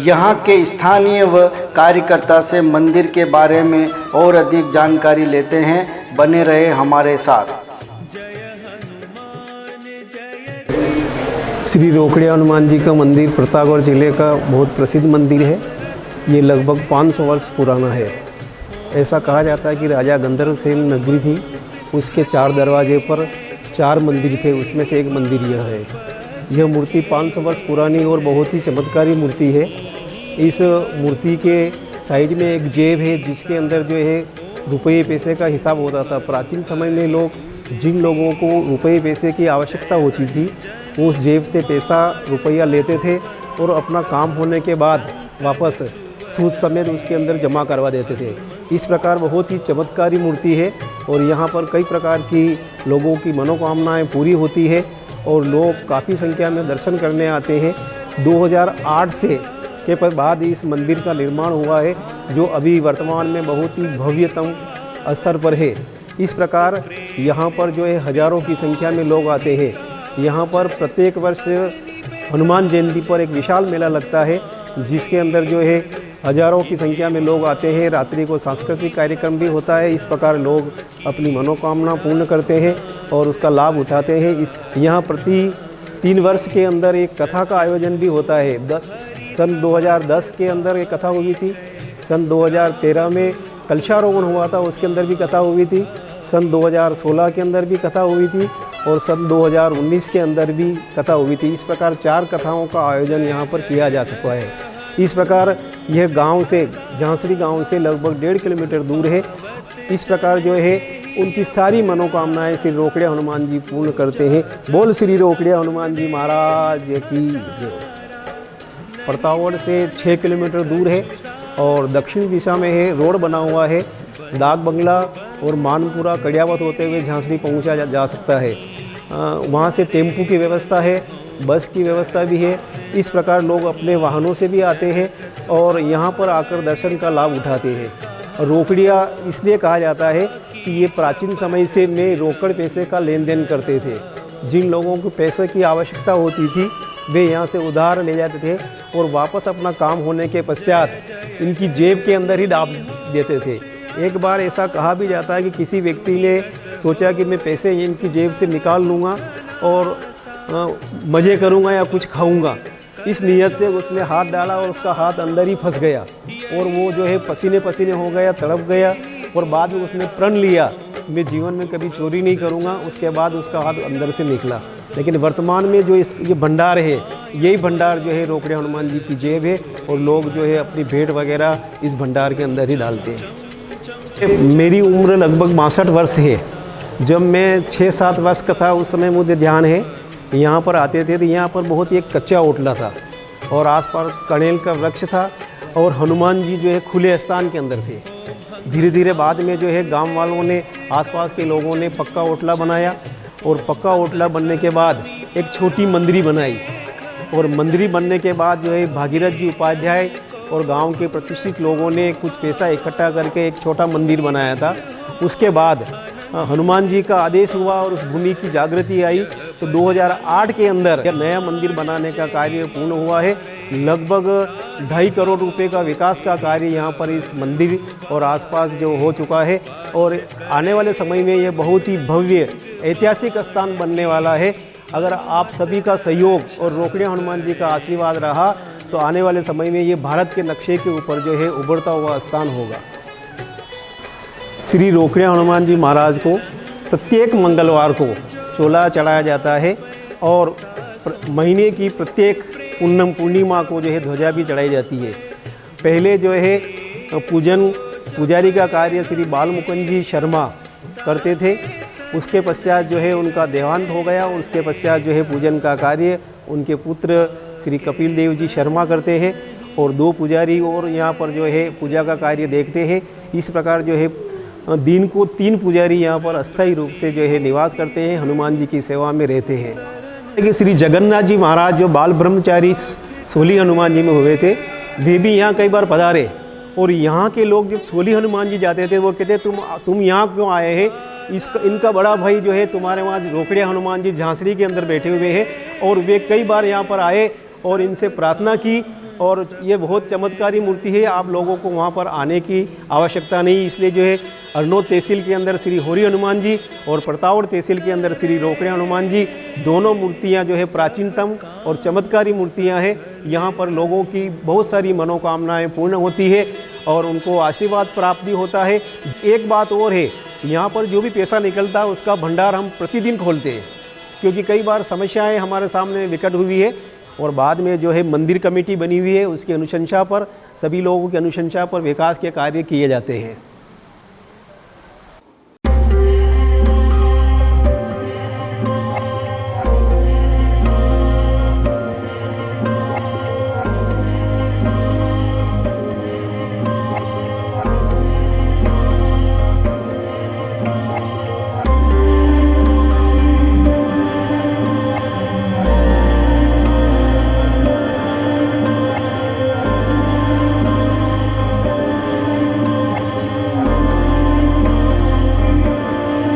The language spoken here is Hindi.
यहाँ के स्थानीय व कार्यकर्ता से मंदिर के बारे में और अधिक जानकारी लेते हैं। बने रहे हमारे साथ। श्री रोकड़िया हनुमान जी का मंदिर प्रतापगढ़ जिले का बहुत प्रसिद्ध मंदिर है। ये लगभग 500 वर्ष पुराना है। ऐसा कहा जाता है कि राजा गंधर्व सेन नगरी थी, उसके 4 दरवाजे पर 4 मंदिर थे, उसमें से एक मंदिर यह है। यह मूर्ति 500 वर्ष पुरानी और बहुत ही चमत्कारी मूर्ति है। इस मूर्ति के साइड में एक जेब है जिसके अंदर जो है रुपये पैसे का हिसाब होता था। प्राचीन समय में लोग जिन लोगों को रुपये पैसे की आवश्यकता होती थी वो उस जेब से पैसा रुपया लेते थे और अपना काम होने के बाद वापस सूद समेत उसके अंदर जमा करवा देते थे। इस प्रकार बहुत ही चमत्कारी मूर्ति है और यहाँ पर कई प्रकार की लोगों की मनोकामनाएं पूरी होती है और लोग काफ़ी संख्या में दर्शन करने आते हैं। 2008 से के बाद इस मंदिर का निर्माण हुआ है, जो अभी वर्तमान में बहुत ही भव्यतम स्तर पर है। इस प्रकार यहाँ पर जो है हज़ारों की संख्या में लोग आते हैं। यहाँ पर प्रत्येक वर्ष हनुमान जयंती पर एक विशाल मेला लगता है जिसके अंदर जो है हज़ारों की संख्या में लोग आते हैं। रात्रि को सांस्कृतिक कार्यक्रम भी होता है। इस प्रकार लोग अपनी मनोकामना पूर्ण करते हैं और उसका लाभ उठाते हैं। यहाँ प्रति 3 वर्ष के अंदर एक कथा का आयोजन भी होता है। सन 2010 के अंदर एक कथा हुई थी, सन 2013 में कलशारोहण हुआ था, उसके अंदर भी कथा हुई थी, सन 2016 के अंदर भी कथा हुई थी और सन 2019 के अंदर भी कथा हुई थी। इस प्रकार 4 कथाओं का आयोजन यहाँ पर किया जा सकता है। इस प्रकार यह गांव से, झांसरी गांव से लगभग 1.5 किलोमीटर दूर है। इस प्रकार जो है उनकी सारी मनोकामनाएं श्री रोकड़िया हनुमान जी पूर्ण करते हैं। बोल श्री रोकड़िया हनुमान जी महाराज की जय। प्रतापगढ़ से 6 किलोमीटर दूर है और दक्षिण दिशा में है। रोड बना हुआ है। डाक बंगला और मानपुरा कड़ियावत होते हुए झांसरी पहुंचा जा सकता है। वहाँ से टेम्पू की व्यवस्था है, बस की व्यवस्था भी है। इस प्रकार लोग अपने वाहनों से भी आते हैं और यहाँ पर आकर दर्शन का लाभ उठाते हैं। रोकड़िया इसलिए कहा जाता है कि ये प्राचीन समय से में रोकड़ पैसे का लेन देन करते थे। जिन लोगों को पैसे की आवश्यकता होती थी वे यहाँ से उधार ले जाते थे और वापस अपना काम होने के पश्चात इनकी जेब के अंदर ही डाल देते थे। एक बार ऐसा कहा भी जाता है कि किसी व्यक्ति ने सोचा कि मैं पैसे इनकी जेब से निकाल लूँगा और मज़े करूँगा या कुछ खाऊँगा। इस नीयत से उसने हाथ डाला और उसका हाथ अंदर ही फंस गया और वो जो है पसीने पसीने हो गया, तड़प गया और बाद में उसने प्रण लिया मैं जीवन में कभी चोरी नहीं करूँगा। उसके बाद उसका हाथ अंदर से निकला। लेकिन वर्तमान में जो ये भंडार है, यही भंडार जो है रोकड़िया हनुमान जी की जेब है और लोग जो है अपनी भेंट वगैरह इस भंडार के अंदर ही डालते हैं। मेरी उम्र लगभग 62 वर्ष है। जब मैं 6-7 वर्ष का था उस समय मुझे ध्यान है यहाँ पर आते थे तो यहाँ पर बहुत ही एक कच्चा ओटला था और आसपास कनेल का वृक्ष था और हनुमान जी जो है खुले स्थान के अंदर थे। धीरे धीरे बाद में जो है गांव वालों ने, आसपास के लोगों ने पक्का ओटला बनाया और पक्का ओटला बनने के बाद एक छोटी मंदिर बनाई और मंदिर बनने के बाद जो है भागीरथ जी उपाध्याय और गांव के प्रतिष्ठित लोगों ने कुछ पैसा इकट्ठा करके एक छोटा मंदिर बनाया था। उसके बाद हनुमान जी का आदेश हुआ और उस भूमि की जागृति आई तो 2008 के अंदर नया मंदिर बनाने का कार्य पूर्ण हुआ है। लगभग 2.5 करोड़ रुपए का विकास का कार्य यहाँ पर इस मंदिर और आसपास जो हो चुका है और आने वाले समय में ये बहुत ही भव्य ऐतिहासिक स्थान बनने वाला है। अगर आप सभी का सहयोग और रोकड़िया हनुमान जी का आशीर्वाद रहा तो आने वाले समय में ये भारत के नक्शे के ऊपर जो है उभरता हुआ स्थान होगा। श्री रोकड़िया हनुमान जी महाराज को प्रत्येक मंगलवार को चोला चढ़ाया जाता है और महीने की प्रत्येक पूर्णिमा को जो है ध्वजा भी चढ़ाई जाती है। पहले जो है पुजारी का कार्य श्री बालमुकुंद जी शर्मा करते थे। उसके पश्चात जो है उनका देहांत हो गया और उसके पश्चात जो है पूजन का कार्य उनके पुत्र श्री कपिल देव जी शर्मा करते हैं और 2 पुजारी और यहाँ पर जो है पूजा का कार्य देखते हैं। इस प्रकार जो है दिन को 3 पुजारी यहाँ पर अस्थायी रूप से जो है निवास करते हैं, हनुमान जी की सेवा में रहते हैं। कि श्री जगन्नाथ जी महाराज जो बाल ब्रह्मचारी सोली हनुमान जी में हुए थे वे भी यहाँ कई बार पधारे और यहाँ के लोग जब सोली हनुमान जी जाते थे वो कहते तुम यहाँ क्यों आए हैं, इनका बड़ा भाई जो है तुम्हारे वहाँ रोकड़िया हनुमान जी झांसरी के अंदर बैठे हुए हैं। और वे कई बार यहाँ पर आए और इनसे प्रार्थना की और ये बहुत चमत्कारी मूर्ति है। आप लोगों को वहाँ पर आने की आवश्यकता नहीं, इसलिए जो है अरनोद तहसील के अंदर श्री होरी हनुमान जी और प्रतापगढ़ तहसील के अंदर श्री रोकड़े हनुमान जी, दोनों मूर्तियाँ जो है प्राचीनतम और चमत्कारी मूर्तियाँ हैं। यहाँ पर लोगों की बहुत सारी मनोकामनाएं पूर्ण होती है और उनको आशीर्वाद प्राप्ति होता है। एक बात और है, यहाँ पर जो भी पैसा निकलता है उसका भंडार हम प्रतिदिन खोलते हैं, क्योंकि कई बार समस्याएं हमारे सामने विकट हुई है और बाद में जो है मंदिर कमेटी बनी हुई है, उसकी अनुशंसा पर, सभी लोगों की अनुशंसा पर विकास के कार्य किए जाते हैं।